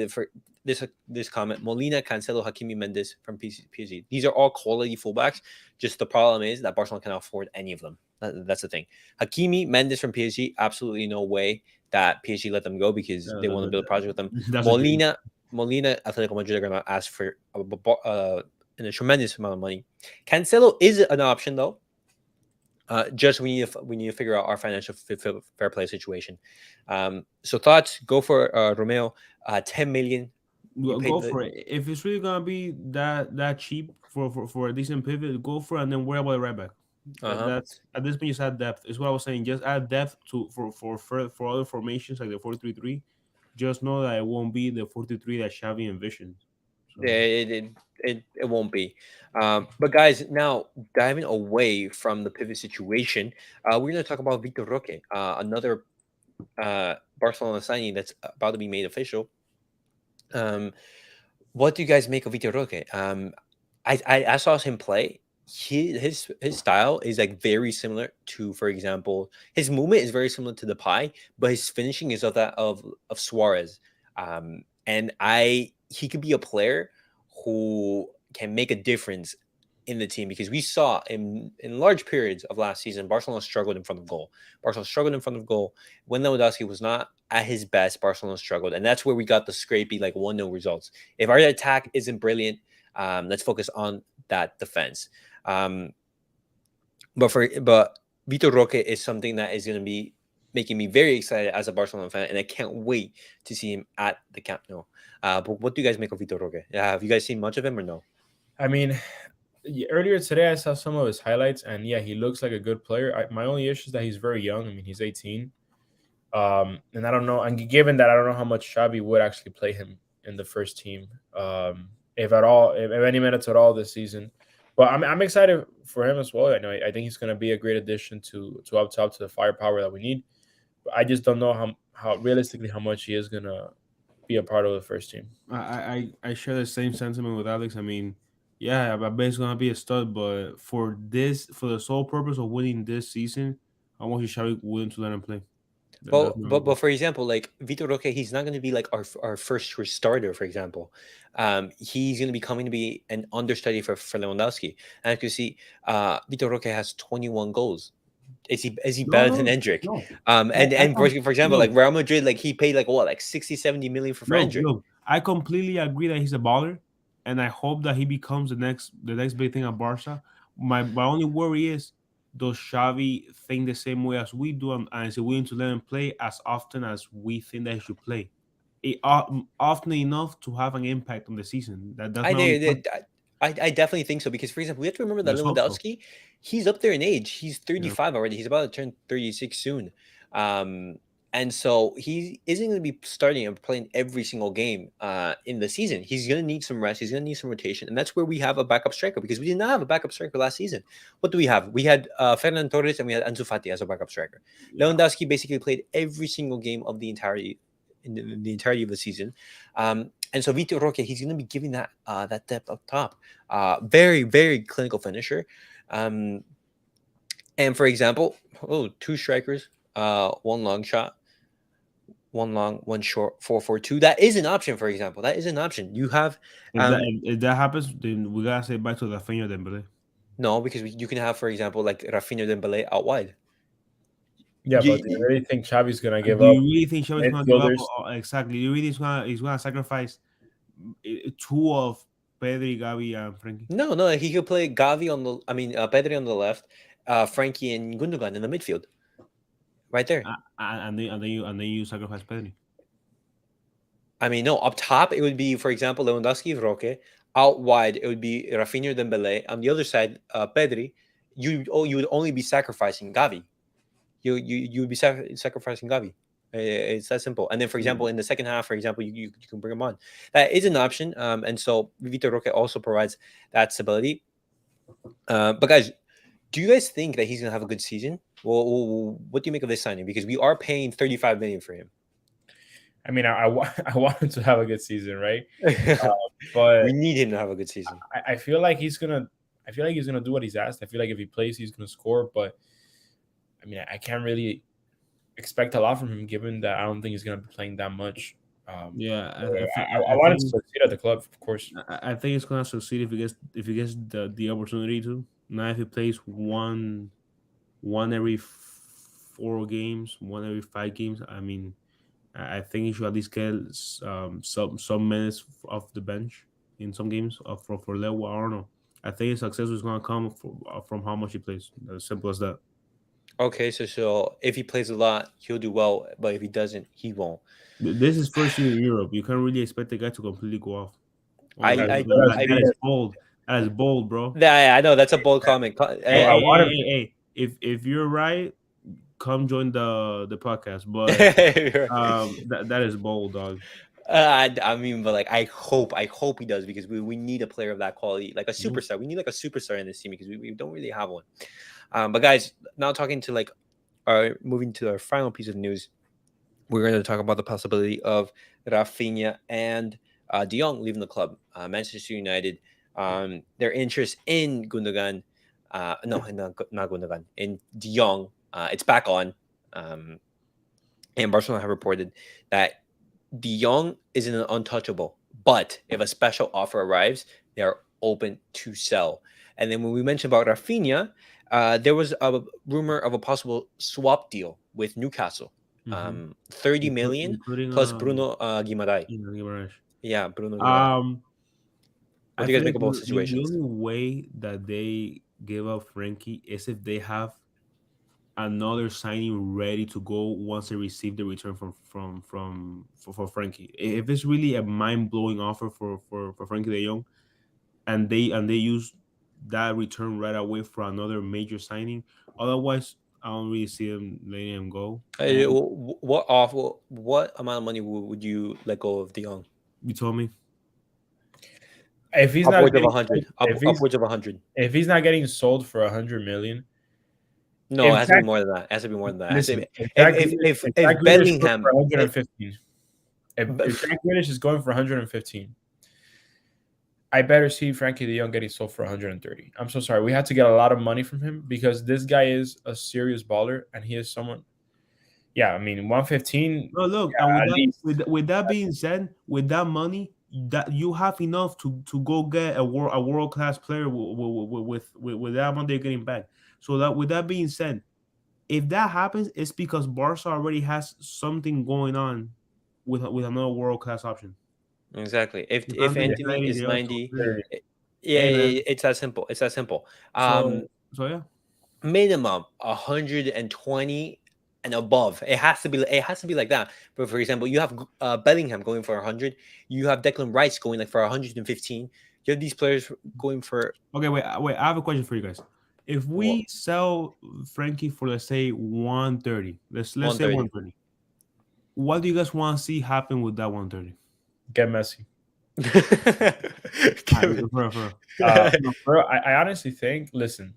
for this comment, Molina, Cancelo, Hakimi, Mendes from PSG. These are all quality fullbacks. Just the problem is that Barcelona cannot afford any of them. That's the thing. Hakimi, Mendes from PSG, absolutely no way that PSG let them go because they want to build a project with them. that's a dream. Molina, Atletico Madrid are going to ask for a tremendous amount of money. Cancelo is an option though. Just we need to figure out our financial fair play situation. So thoughts? Go for Romeo. 10 million. Go for it. If it's really gonna be that cheap for a decent pivot, go for it and then worry about the right back. That's at this point just add depth. Is what I was saying. Just add depth to for other formations like the 4-3-3. Just know that it won't be the 4-3-3 that Xavi envisioned. So. It won't be. But guys, now diving away from the pivot situation, we're going to talk about Vitor Roque, another Barcelona signing that's about to be made official. What do you guys make of Vitor Roque? I saw him play. His style is like very similar to, for example, his movement is very similar to the Depay, but his finishing is of that of Suarez. And he could be a player who can make a difference in the team because we saw in large periods of last season, Barcelona struggled in front of goal. Barcelona struggled in front of goal. When Lewandowski was not at his best, Barcelona struggled. And that's where we got the scrapey, like 1-0 results. If our attack isn't brilliant, let's focus on that defense. But Vitor Roque is something that is going to be making me very excited as a Barcelona fan, and I can't wait to see him at the Camp Nou. But what do you guys make of Vitor Roque? Have you guys seen much of him or no? I mean, earlier today I saw some of his highlights, and yeah, he looks like a good player. My only issue is that he's very young. I mean, he's 18, and I don't know. And given that, I don't know how much Xavi would actually play him in the first team, if at all, if any minutes at all this season. But I'm excited for him as well. I think he's going to be a great addition to up top to the firepower that we need. But I just don't know how realistically how much he is going to be a part of the first team. I share the same sentiment with Alex. I mean, yeah, I bet it's gonna be a stud, but for the sole purpose of winning this season, I want Xavi willing to let him play. But for example, like Vitor Roque, he's not going to be like our first choice starter. For example, he's going to be coming to be an understudy for Lewandowski. And as you see, Vitor Roque has 21 goals. Is he better than Endrick? No. For example, like Real Madrid, like he paid like 60-70 million for Endrick. No, I completely agree that he's a baller, and I hope that he becomes the next big thing at Barca. My only worry is, does Xavi think the same way as we do, and is he willing to let him play as often as we think that he should play? Often enough to have an impact on the season. I definitely think so because, for example, we have to remember that Lewandowski, he's up there in age. He's 35 already. He's about to turn 36 soon. And so he isn't going to be starting and playing every single game in the season. He's going to need some rest. He's going to need some rotation. And that's where we have a backup striker because we did not have a backup striker last season. What do we have? We had Ferran Torres and we had Ansu Fati as a backup striker. Yeah. Lewandowski basically played every single game of the entirety of the season. And so Vitor Roque, he's going to be giving that depth up top. Very, very clinical finisher. And for example, two strikers, one long shot. one long, one short, 4-4-2. That is an option, for example. That is an option. You have If that happens, then we gotta say back to Rafinha Dembele. no, because you can have, for example, like Rafinha Dembele out wide. Yeah, but do you really think Xavi's gonna give Do up you really think Xavi's gonna give up? midfielders? Exactly. You really he's gonna sacrifice two of Pedri, Gavi, and Frankie? No, no, he could play Gavi on the. I mean, Pedri on the left, Frankie and Gundogan in the midfield, right there. And then you sacrifice Pedri. I mean, no, up top it would be, for example, Lewandowski, Roque. Out wide it would be Rafinha, Dembele. On the other side, Pedri. You would only be sacrificing Gavi. You would be sacrificing Gavi. It's that simple. And then, for example, in the second half, for example, you can bring him on. That is an option. And so Vitor Roque also provides that stability. But guys, do you guys think that he's gonna have a good season? Well, what do you make of this signing? Because we are paying 35 million for him. I mean, I want him to have a good season, right? But we need him to have a good season. I feel like he's gonna. I feel like he's gonna do what he's asked. I feel like if he plays, he's gonna score. But I mean, I can't really expect a lot from him, given that I don't think he's gonna be playing that much. Yeah, I want him to succeed at the club, of course. I think he's gonna succeed if he gets the opportunity to. Now, if he plays one every 4 games, one every 5 games, I mean, I think he should at least get some minutes off the bench in some games for Leo. I don't know. I think his success is gonna come from how much he plays. As simple as that. Okay, so if he plays a lot, he'll do well. But if he doesn't, he won't. This is first year in Europe. You can't really expect the guy to completely go off. That is bold. That is bold, bro. Yeah, I know that's a bold comment. Hey, if you're right, come join the podcast. But that is bold, dog. I mean, but like I hope he does, because we need a player of that quality, like a superstar. We need like a superstar in this team, because we don't really have one. But guys, now talking to moving to our final piece of news, we're going to talk about the possibility of Rafinha and De Jong leaving the club. Manchester United, their interest in Gundogan, no, not Gundogan, in De Jong, it's back on. And Barcelona have reported that De Jong is an untouchable, but if a special offer arrives, they are open to sell. And then when we mentioned about Rafinha, there was a rumor of a possible swap deal with Newcastle. 30 million plus Bruno Guimaraes. Yeah, Bruno Guimaraes. What do you guys make of both situations? The only way that they give up Frankie is if they have another signing ready to go once they receive the return for Frankie. If it's really a mind-blowing offer for Frankie de Jong, and they use that return right away for another major signing, otherwise I don't really see them letting him go. What amount of money would you let go of De Jong? You told me. If he's upwards not of 100, upwards of 100. If he's not getting sold for 100 million, no, it has to be more than that. It has to be more than that. Listen, if Bellingham, for 115, if Jack Grealish is going for 115, I better see Frankie de Jong getting sold for 130. I'm so sorry. We had to get a lot of money from him, because this guy is a serious baller, and he is someone. Yeah, I mean, 115. No, look, with that being said, with that money, that you have enough to go get a world class player with that amount they're getting back. So that, with that being said, if that happens, it's because Barca already has something going on with another world class option. Exactly. If Anthony is 90, it's that simple. It's that simple. So yeah, minimum 120 and above. It has to be like that. But for example, you have Bellingham going for 100. You have Declan Rice going like for 115. You have these players going for. Okay, wait. I have a question for you guys. If we sell Frankie for, let's say, 130, let's say 130. What do you guys want to see happen with that 130? Get Messi. I honestly think, listen,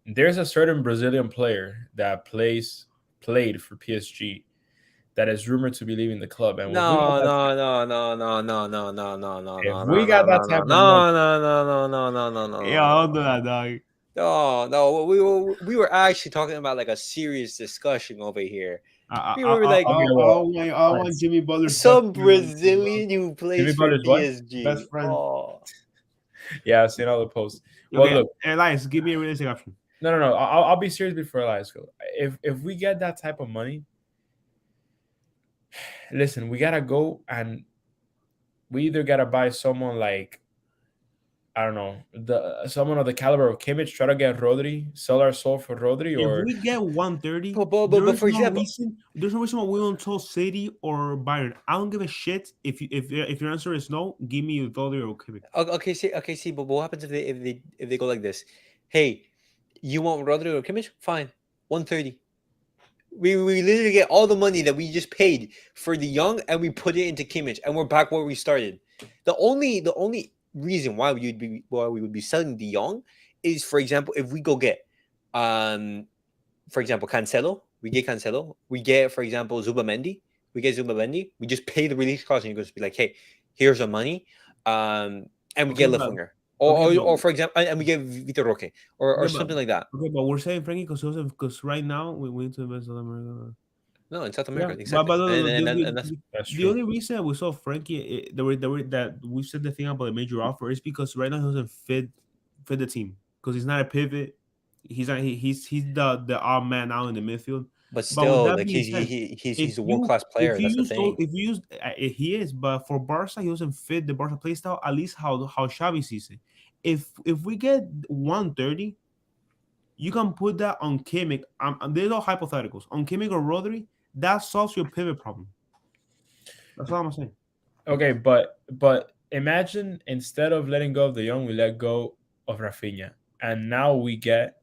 there's a certain Brazilian player that played for PSG that is rumored to be leaving the club. And no. We got that type of money. No. Yeah, I'll do that, dog. No, we were actually talking about like a serious discussion over here. I We I were I, like Okay, well, I want Jimmy Butler's best some player on the team, bro. Brazilian who Jimmy plays for Butler's what? PSG. Best friend. Oh, Yeah, I've seen all the posts. Well, Okay, look, Elias, give me a realistic option. no. I'll be serious before Elias go. If we get that type of money, listen, we gotta go and we either gotta buy someone like I don't know the someone of the caliber of Kimmich, try to get Rodri, sell our soul for Rodri, If or we get 130, but for example, there's no reason why we don't tell City or Bayern. I don't give a shit if your answer is no. Give me Dolly or Quebec. okay, see, but what happens if they go like this? Hey, you want Rodrigo or Kimmich? Fine, 130. We literally get all the money that we just paid for the young, and we put it into Kimmich, and we're back where we started. The only reason why we would be selling the young is, for example, if we go get, um, for example, Cancelo, we get, for example, Zubamendi, we just pay the release cost, and you just be like, hey, here's the money, and we Okay, get left but winger, okay, but or for example, and we get Vitor Roque, or okay, but something like that. okay, but we're saying Frankie because right now we need to invest in America. No, in South yeah, America, But exactly, no, and no, and, and, and that's that's the true. only reason we saw Frankie that we said the thing about the major offer is because right now he doesn't fit the team because he's not a pivot. He's not he's the odd man out in the midfield. but But with still, that like being he's said, he's a world class player. That's the thing. if you use he is, but for Barca he doesn't fit the Barca play style. At least how Xavi sees it. If we get 130, you can put that on Kimmich. These are hypotheticals on Kimmich or Rodri. That solves your pivot problem. That's all I'm saying. Okay, but imagine instead of letting go of the young, we let go of Rafinha, and now we get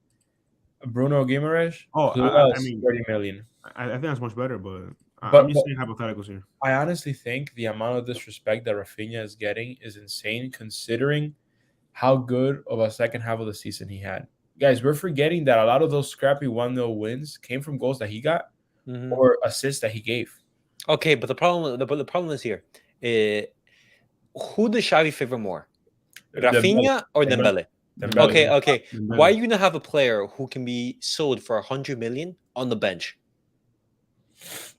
Bruno Guimaraes Oh, I plus mean, 30 million. I think that's much better, but I'm But just saying hypotheticals here. I honestly think the amount of disrespect that Rafinha is getting is insane, considering how good of a second half of the season he had. Guys, we're forgetting that a lot of those scrappy 1-0 wins came from goals that he got Mhm. or assists that he gave. Okay, but the problem is here. Uh, who does Xavi favor more, Dembele. Rafinha or Dembele. Dembele? Dembele. Okay. Why are Dembele. you gonna have a player who can be sold for 100 million on the bench?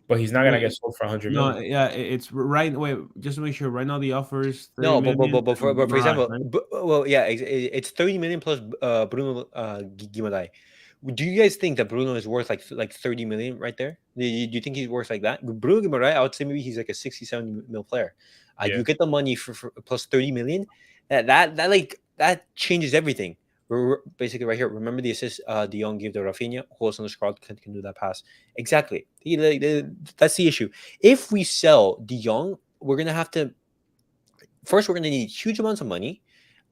But he's not gonna Wait, get sold for 100 no, million. yeah, it's right. Wait, just to make sure. Right now, the offer is 30 No, but but, million but, but, for, and but for Moraes, example, right? well, yeah, it's 30 million plus Bruno Guimaraes. Do you guys think that Bruno is worth like 30 million right there? Do you think he's worth like that? Bruno Guimaraes, I would say maybe he's like a 60, 70 mil player. Yeah. You get the money for plus 30 million. That changes everything. We're basically right here. Remember the assist De Jong gave to Rafinha, who else on the squad can do that pass? Exactly. That's the issue. If we sell De Jong, we're gonna have to first we're going to need huge amounts of money,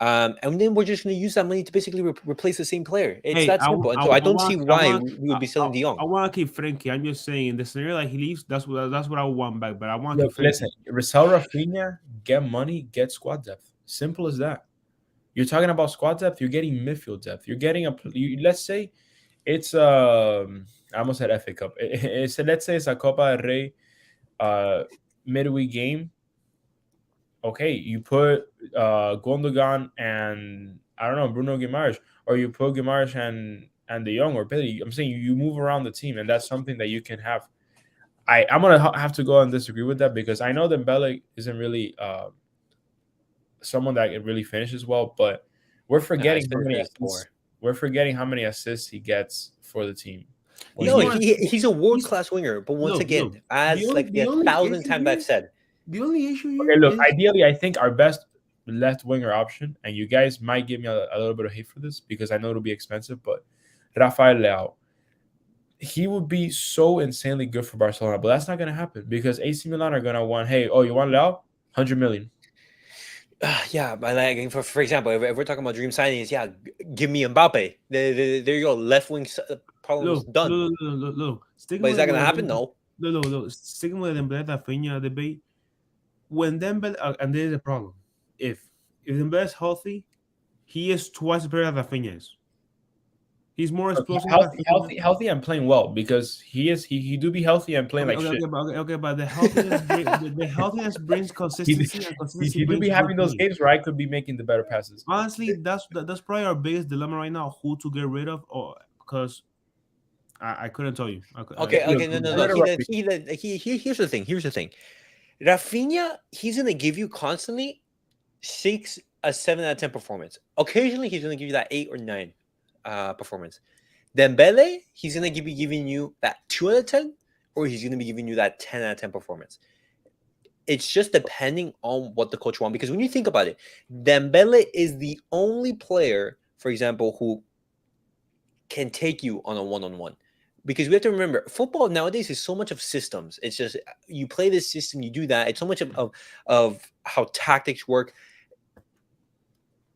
and then we're just going to use that money to basically replace the same player. It's Hey, that simple, and so I don't see why we would be selling De Jong. I want to keep Frankie. I'm just saying, in the scenario that he leaves, that's what I want back. But I want to Look, keep listen, Frankie. Sell Rafinha, get money, get squad depth. Simple as that. You're talking about squad depth, you're getting midfield depth. You're getting let's say it's I almost said FA Cup. Let's say it's a Copa del Rey midweek game. Okay, you put Gundogan and I don't know Bruno Guimaraes, or you put Guimaraes and De Jong or Pedri. I'm saying you move around the team, and that's something that you can have. I'm gonna have to go and disagree with that because I know Dembele isn't really someone that really finishes well, but we're Yeah, he's forgetting how finished many really assists. poor. We're forgetting how many assists he gets for the team when He's No, he more. is. he's a world He's class winger, but once look. again, as like The the only 1,000 issue times I've here. said, The only issue Okay, here look, is ideally, I think our best left winger option, and you guys might give me a little bit of hate for this because I know it'll be expensive, but Rafael Leao, he would be so insanely good for Barcelona, but that's not going to happen because AC Milan are going to want, hey, oh, you want Leao? 100 million. yeah, but like for example, if we're talking about dream signings, yeah, give me Mbappe. There you go, left wing problems done. look. Sticking But is that gonna happen? No. look. Sticking with Dembele Rafinha debate. When Dembele, and there's a problem. If Dembele is healthy, he is twice the player that Rafinha is. He's more Look, explosive. healthy, and playing well because he do be healthy and playing like shit. But the healthiness brings consistency, and consistency He do brings be good having those play. games where I could be making the better passes. Honestly, that's probably our biggest dilemma right now: who to get rid of, or because I couldn't tell you. Okay, Look, no. Here's the thing. Rafinha, he's gonna give you constantly 6, 7 out of 10 performance. Occasionally, he's gonna give you that 8 or 9 performance. Dembele, he's gonna be giving you that 2 out of 10, or he's gonna be giving you that 10 out of 10 performance. It's just depending on what the coach wants. Because when you think about it, Dembele is the only player, for example, who can take you on a one-on-one. Because we have to remember, football nowadays is so much of systems. It's just you play this system, you do that. It's so much of how tactics work.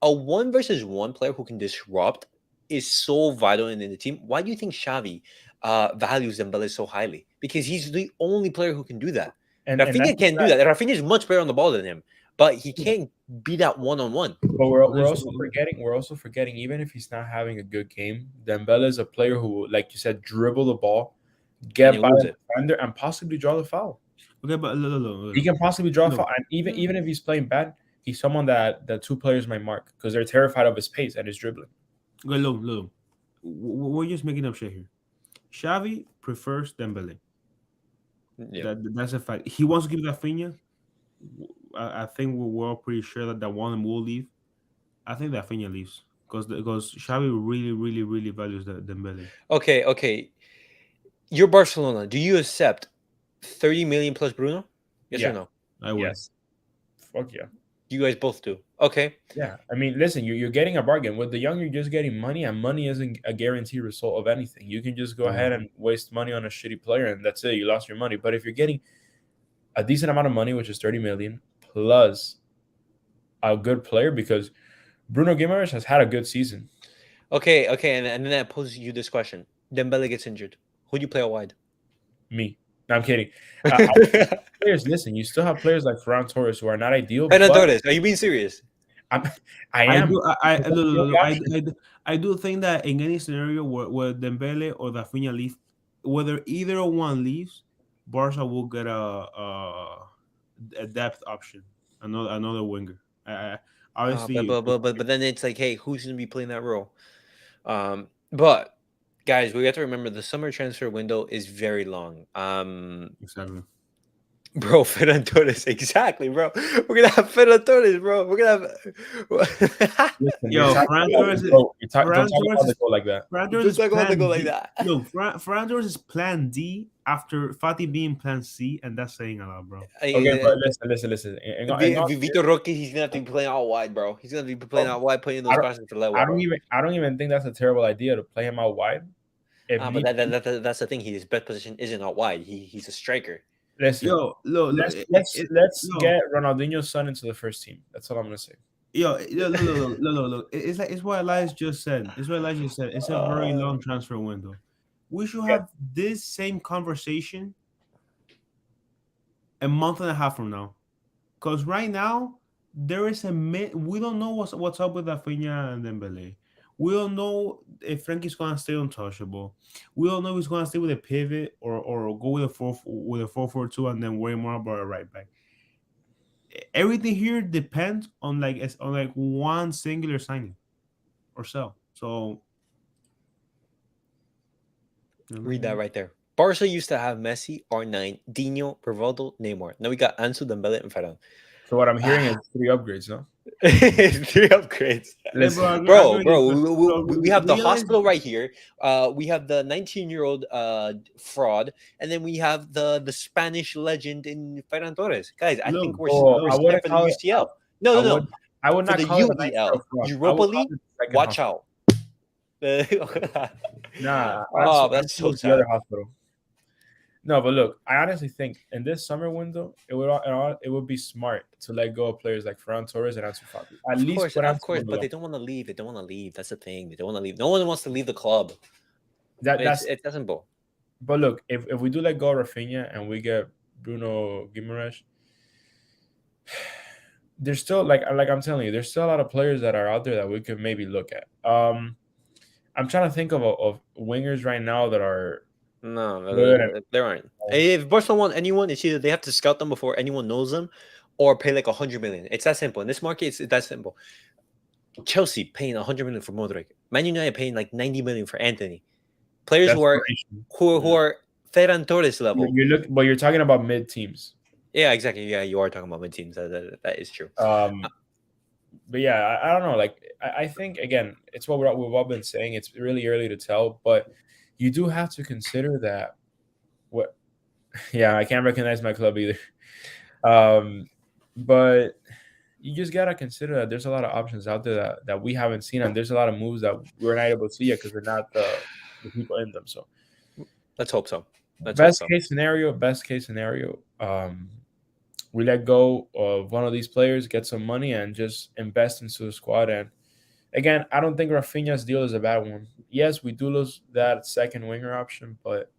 A 1-versus-1 player who can disrupt is so vital in the team. Why do you think Xavi values Dembele so highly? Because he's the only player who can do that. And Rafinha can't do that. Rafinha is much better on the ball than him, but he can't be that one-on-one. But we're also forgetting, even if he's not having a good game, Dembele is a player who, like you said, dribble the ball, get by the defender, and possibly draw the foul. Okay, but he can possibly draw a foul, and even if he's playing bad, he's someone that the 2 players might mark because they're terrified of his pace and his dribbling. Okay, look, we're just making up shit here. Xavi prefers Dembele. Yeah. That's a fact. He wants to give Rafinha. I think we're all pretty sure that one will leave. I think that Rafinha leaves because Xavi really values Dembele. Okay. You're Barcelona. Do you accept 30 million plus Bruno? Yes or no? I would. Yes. Fuck yeah. You guys both do. Okay. Yeah. I mean, listen, you're getting a bargain. With the young, you're just getting money, and money isn't a guaranteed result of anything. You can just go ahead and waste money on a shitty player, and that's it. You lost your money. But if you're getting a decent amount of money, which is 30 million, plus a good player, because Bruno Guimaraes has had a good season. Okay. And then that poses you this question. Dembele gets injured. Who do you play out wide? Me. No, I'm kidding. Players, listen, you still have players like Ferran Torres who are not ideal. Ferran Torres, are you being serious? I am. I do think that in any scenario where Dembele or Rafinha leave, whether either one leaves, Barca will get a depth option, another winger. Obviously, but then it's like, hey, who's going to be playing that role? But guys, we have to remember the summer transfer window is very long. Exactly. Bro, Ferran Torres, exactly, bro. We're gonna have Ferran Torres, bro. We're gonna have. Ferran Torres. Don't talk about the goal like that. Look, Ferran Torres is Plan D after Fati being Plan C, and that's saying a lot, bro. Okay, but listen. Vitor Roque, he's gonna have to be playing out wide, bro. He's gonna be playing out wide, putting those passes to level. I don't even think that's a terrible idea to play him out wide. But that's the thing. His best position isn't out wide. He's a striker. Listen, let's get Ronaldinho's son into the first team. That's all I'm gonna say. Look. It's what Elias just said. It's a very long transfer window. We should have this same conversation a month and a half from now, because right now there is we don't know what's up with Rafinha and Dembele. We don't know if Frankie's gonna stay untouchable. We don't know if he's gonna stay with a pivot or go with a 4-4-2 and then worry more about a right back. Everything here depends on one singular signing or sell. So read that right there. Barca used to have Messi, R9, Dino, Rivaldo, Neymar. Now we got Ansu, Dembele, and Ferran. So what I'm hearing is 3 upgrades, no? 3 upgrades. Listen, bro. We have the hospital right here. We have the 19-year-old fraud, and then we have the Spanish legend in Ferran Torres. Guys, I think we're scared for the UCL. No. I would not call it the UEL. Europa League, watch out. Nah. That's so sad. The other hospital. No, but look, I honestly think in this summer window, it would be smart to let go of players like Ferran Torres and Ansu Fati. Of course, but they don't want to leave. That's the thing. They don't want to leave. No one wants to leave the club. It's that simple. But look, if we do let go of Rafinha and we get Bruno Guimaraes, there's still like I'm telling you, there's still a lot of players that are out there that we could maybe look at. I'm trying to think of wingers right now that are No, good. there aren't. If Barcelona want anyone, it's either they have to scout them before anyone knows them, or pay like 100 million. It's that simple. In this market, it's that simple. Chelsea paying 100 million for Modric. Man United paying like 90 million for Anthony. Players Desperation. who are Ferran Torres level. But you're talking about mid teams. Yeah, exactly. Yeah, you are talking about mid teams. That is true. But yeah, I don't know. Like I think again, it's what we've all been saying. It's really early to tell, but you do have to consider that. What? Yeah, I can't recognize my club either. But you just gotta consider that there's a lot of options out there that we haven't seen, and there's a lot of moves that we're not able to see yet because we're not the people in them. So let's hope so. Best case scenario, we let go of one of these players, get some money, and just invest into the squad. And again, I don't think Rafinha's deal is a bad one. Yes, we do lose that second winger option, but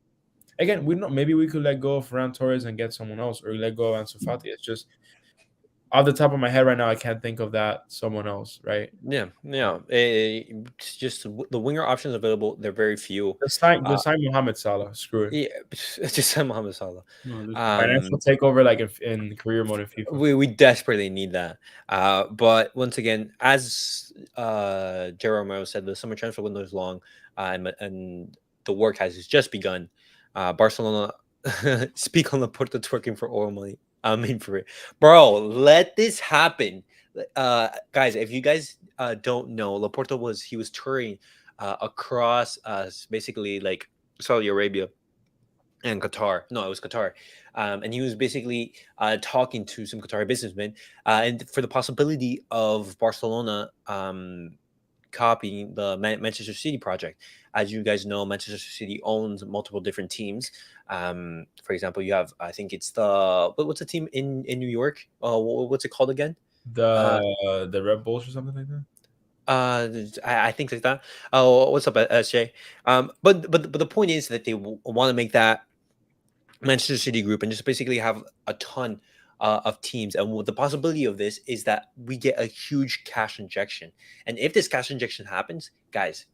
again, we don't. Maybe we could let go of Ferran Torres and get someone else, or let go of Ansu Fati. It's just off the top of my head right now, I can't think of that someone else, right? Yeah. It's just the winger options available. They're very few. Just sign Mohamed Salah. Screw it. Yeah, just sign Mohamed Salah. Financial takeover, like in career mode in FIFA. We desperately need that. But once again, as Gerard Romero said, the summer transfer window is long, and the work has just begun. Barcelona speak on Laporta twerking for oil money. I mean, for it, bro. Let this happen, guys. If you guys don't know, Laporta was touring across basically like Saudi Arabia and Qatar. No, it was Qatar. And he was basically talking to some Qatari businessmen and for the possibility of Barcelona copying the Manchester City project. As you guys know, Manchester City owns multiple different teams. For example, you have, I think it's what's the team in New York? What's it called again? The Red Bulls or something like that. I think like that. Oh, what's up, SJ? But the point is that they want to make that Manchester City group and just basically have a ton of teams. And the possibility of this is that we get a huge cash injection. And if this cash injection happens, guys,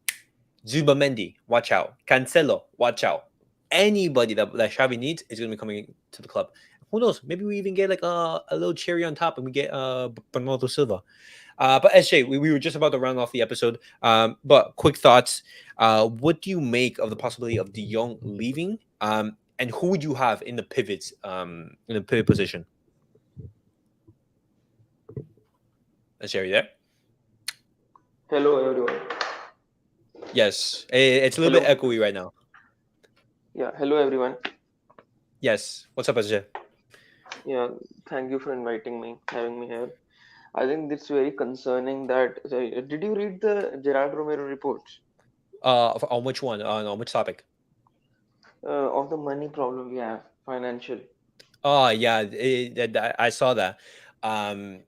Zubamendi, watch out. Cancelo, watch out. Anybody that Xavi needs is going to be coming to the club. Who knows? Maybe we even get like a little cherry on top and we get Bernardo Silva. But SJ, we were just about to round off the episode. But quick thoughts. What do you make of the possibility of De Jong leaving? And who would you have in the pivots, in the pivot position? SJ, are you there? Hello, everyone. Yes, it's a little bit echoey right now. Yeah, hello, everyone. Yes, what's up, SJ? Yeah, thank you for having me here. I think it's very concerning that. Did you read the Gerard Romero reports? On which one? On which topic? Of the money problem we have, financial. Oh yeah, I saw that.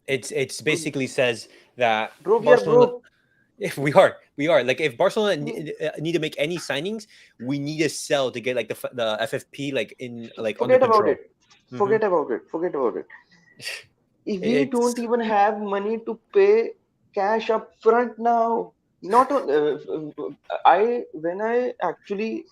It's basically says that Bro, we are Barcelona. broke. If we are like if Barcelona need to make any signings, we need to sell to get like the FFP like in like under Forget control. about it. Forget about it. Forget about it. If we don't even have money to pay cash up front now, not when I actually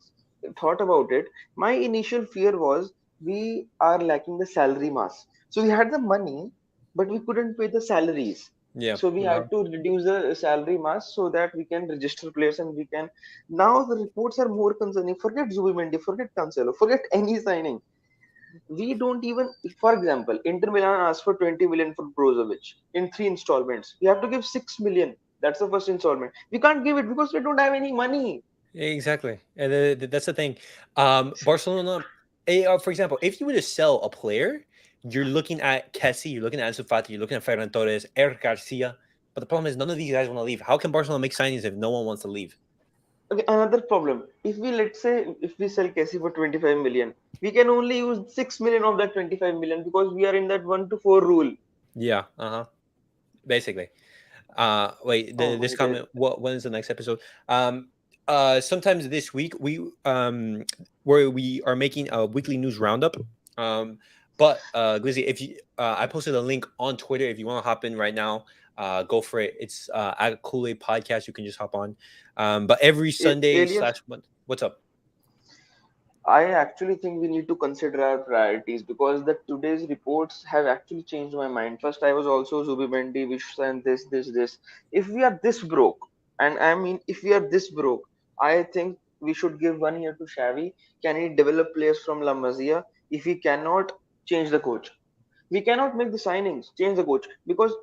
thought about it, my initial fear was we are lacking the salary mass. So we had the money, but we couldn't pay the salaries. Yeah. So we had to reduce the salary mass so that we can register players and we can. Now the reports are more concerning. Forget Zubimendi, forget Cancelo, forget any signing. We don't even, for example, Inter Milan asked for 20 million for Brozovic in 3 installments. We have to give 6 million. That's the first installment. We can't give it because we don't have any money. Exactly, and that's the thing. Barcelona, for example, if you were to sell a player, you're looking at Kessie, you're looking at Ansu Fati, you're looking at Ferran Torres, Eric Garcia. But the problem is none of these guys want to leave. How can Barcelona make signings if no one wants to leave? Okay, another problem. If we sell Kessie for 25 million, we can only use 6 million of that 25 million because we are in that 1 to 4 rule. Yeah. Basically. Wait. This comment. When is the next episode? Sometimes this week where we are making a weekly news roundup. But Glizzy, if you I posted a link on Twitter if you want to hop in right now. go for it. It's at Kool-Aid Podcast. You can just hop on. But every Sunday Alias, slash what's up? I actually think we need to consider our priorities because the today's reports have actually changed my mind. First, I was also Zubimendi, Vishwa, and this. If we are this broke, and I mean, if we are this broke, I think we should give 1 year to Xavi. Can he develop players from La Masia? If he cannot, change the coach. We cannot make the signings, change the coach because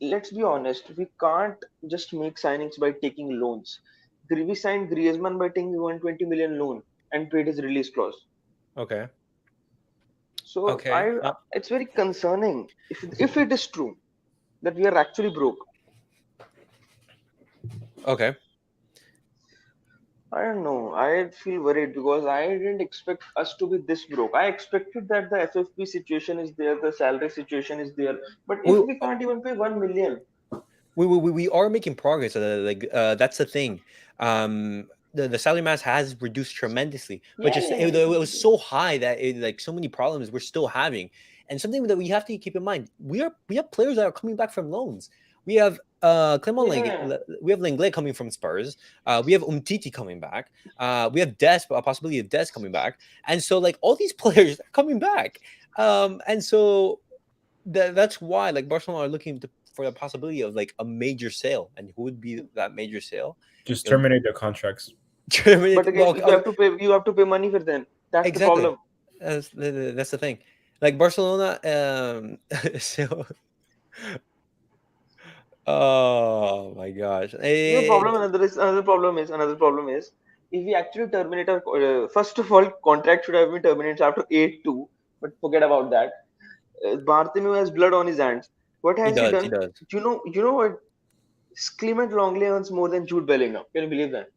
let's be honest, we can't just make signings by taking loans. We signed Griezmann by taking 120 million loan and paid his release clause. Okay. So Okay. it's very concerning if it is true that we are actually broke. Okay. I don't know. I feel worried because I didn't expect us to be this broke. I expected that the FFP situation is there, the salary situation is there. But if We we can't even pay 1 million, we are making progress. That's the thing. The salary mass has reduced tremendously, but yeah, just yeah, it was so high that like so many problems we're still having. And something that we have to keep in mind: we have players that are coming back from loans. We have Clement yeah. we have Lenglet coming from Spurs. We have Umtiti coming back. We have Des, a possibility of Des coming back, and so like all these players are coming back. And so that's why like Barcelona are looking for the possibility of like a major sale, and who would be that major sale? Just You know, terminate their contracts. But again, well, you have to pay money for them. That's the exactly. problem. That's the thing. Like Barcelona, so oh my gosh, The problem another problem is if we actually terminate our first of all contract should have been terminated after 8-2, but forget about that. Bartholomew has blood on his hands. What he has he does, he done? does. You know what? Clement Longley earns more than Jude Bellingham. Can you believe that?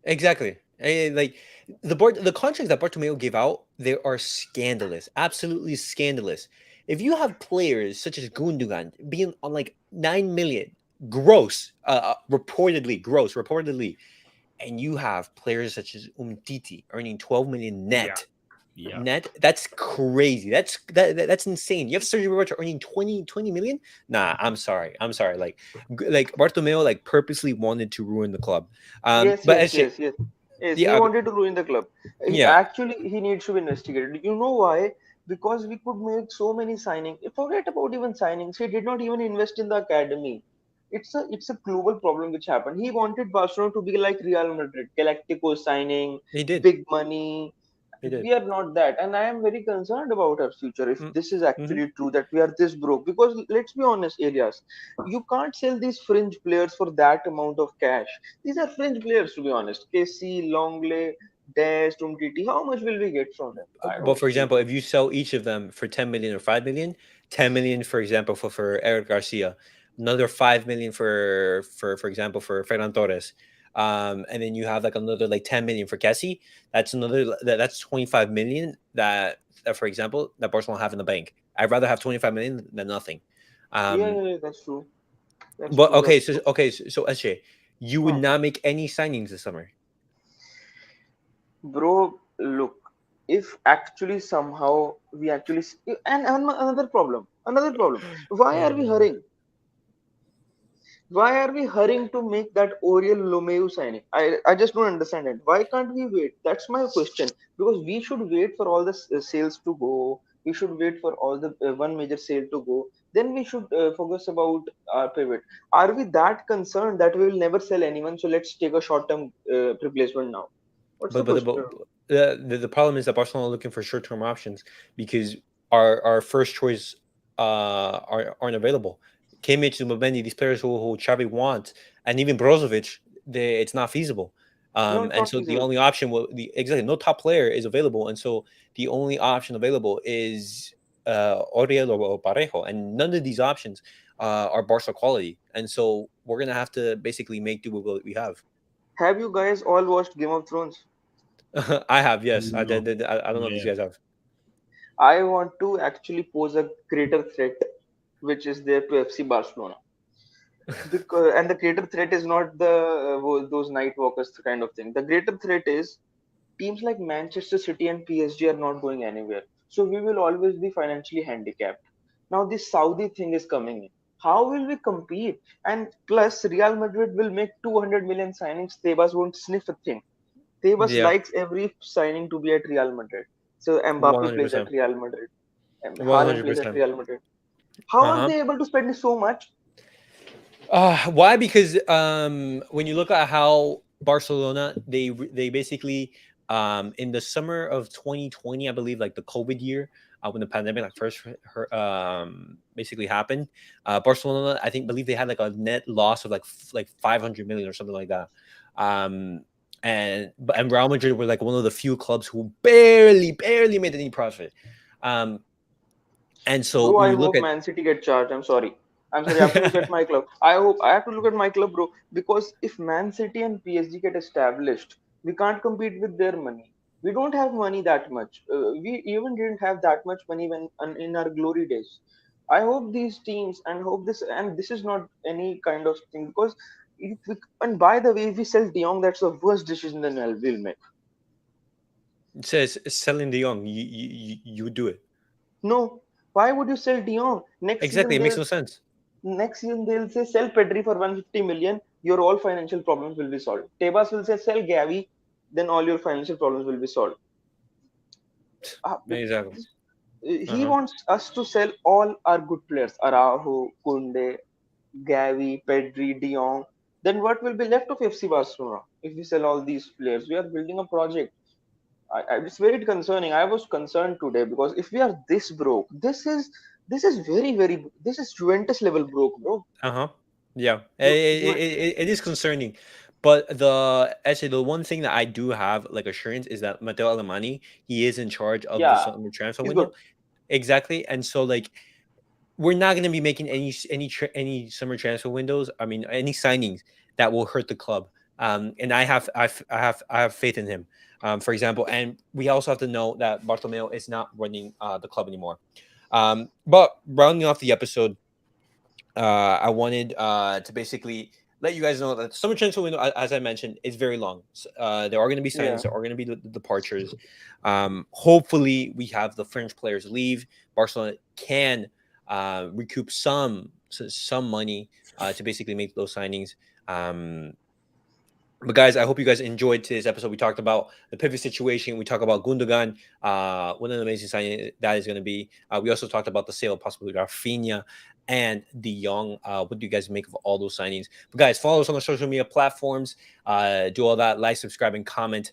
Exactly. Like the contracts that Bartomeu gave out, they are scandalous, absolutely scandalous. If you have players such as Gundogan being on like 9 million gross, reportedly, and you have players such as Umtiti earning 12 million Yeah. net, Yeah. that's crazy. That's insane. You have Sergio Roberto earning 20 million. Nah, I'm sorry. Like Bartomeu like purposely wanted to ruin the club. Yes, But yes, as yes, yes. Yes, he yeah, wanted to ruin the club. yeah, He needs to be investigated. You know why? Because we could make so many signings. Forget about even signings. He did not even invest in the academy. It's a global problem which happened. He wanted Barcelona to be like Real Madrid, Galactico signing, he did. big money. He did. We are not that, and I am very concerned about our future if this is Mm-hmm. actually true that we are this broke. Because let's be honest, Elias, you can't sell these fringe players for that amount of cash. These are fringe players, to be honest. KC, Longley, Dest, Umtiti. How much will we get from them? I But don't for see. example, if you sell each of them for 10 million or 5 million, 10 million, for example, for Eric Garcia, another 5 million for example, for Ferran Torres. And then you have like another like 10 million for Kessie. That's 25 million that for example that Barcelona have in the bank. I'd rather have 25 million than nothing. Yeah, Um, yeah, yeah, that's true. That's but true. okay, That's so true. SJ, you would Huh. not make any signings this summer. Bro, look, if actually somehow we actually and another problem. Why are we hurrying? Why are we hurrying to make that Oriel Lomeu signing? I just don't understand it. Why can't we wait? That's my question. Because we should wait for all the sales to go. We should wait for all the one major sale to go. Then we should focus about our pivot. Are we that concerned that we will never sell anyone? So let's take a short-term replacement now. What's the But question? the problem is that Barcelona are looking for short term options because our first choice aren't available. Kimmich, Zubimendi, these players who Xavi wants, and even Brozovic, it's not feasible. No, it's And not so the feasible. only option will the exactly no top player is available, and so the only option available is Oriel or Parejo, and none of these options are Barca quality, and so we're gonna have to basically make do with what we have. Have you guys all watched Game of Thrones? I have, yes. I No. did. I don't know if these Yeah. guys have. I want to actually pose a greater threat, which is there to FC Barcelona. Because and the greater threat is not the those night walkers kind of thing. The greater threat is teams like Manchester City and PSG are not going anywhere. So we will always be financially handicapped. Now this Saudi thing is coming in. How will we compete? And plus, Real Madrid will make 200 million signings. Tebas won't sniff a thing. Tebas Yeah, likes every signing to be at Real Madrid. So one Mbappe hundred plays at percent, Real Madrid, and one Haaland hundred plays at percent. Real Madrid. How Uh are huh. they able to spend so much? Why? Because when you look at how Barcelona, they basically in the summer of 2020, I believe, like the COVID year, when the pandemic like first basically happened, Barcelona, I think, believe they had like a net loss of like 500 million or something like that. Um, and Real Madrid were like one of the few clubs who barely made any profit. Um, and so Bro, when I you look hope at Man City get charged. I'm sorry. I'm sorry. I have to look at my club. I hope I have to look at my club, bro. Because if Man City and PSG get established, we can't compete with their money. We don't have money that much. We even didn't have that much money when in our glory days. I hope these teams and hope this and this is not any kind of thing because if we, and by the way, if we sell De Jong, that's the worst decision that we'll make. it says selling the young, you would do it. No, why would you sell De Jong? Exactly, it makes no sense. Next season they'll say sell Pedri for 150 million, your all financial problems will be solved. Tebas will say sell Gavi, then all your financial problems will be solved. Exactly. He Uh-huh. wants us to sell all our good players, Araujo, Kunde, Gavi, Pedri, De Jong. Then what will be left of FC Barcelona if we sell all these players? We are building a project. It's very concerning. I was concerned today because if we are this broke, this is very this is Juventus level broke, bro. Uh-huh. Yeah. Ju- It is concerning. But the one thing that I do have like assurance is that Matteo Alemany, he is in charge of the yeah, summer transfer he's good. window. Exactly. And so like we're not going to be making any summer transfer windows. I mean, any signings that will hurt the club. And I have faith in him. For example, and we also have to know that Bartomeu is not running the club anymore. But rounding off the episode, I wanted to basically let you guys know that the summer transfer window, as I mentioned, is very long. There are going to be Yeah, signings, there are going to be the departures. Hopefully, we have the French players leave. Barcelona can recoup some money to basically make those signings. Um, but guys, I hope you guys enjoyed today's episode. We talked about the pivot situation. We talked about Gundogan, what an amazing signing that is going to be. We also talked about the sale, possibly Rafinha and De Jong. What do you guys make of all those signings? But guys, follow us on the social media platforms. Do all that, like, subscribe, and comment.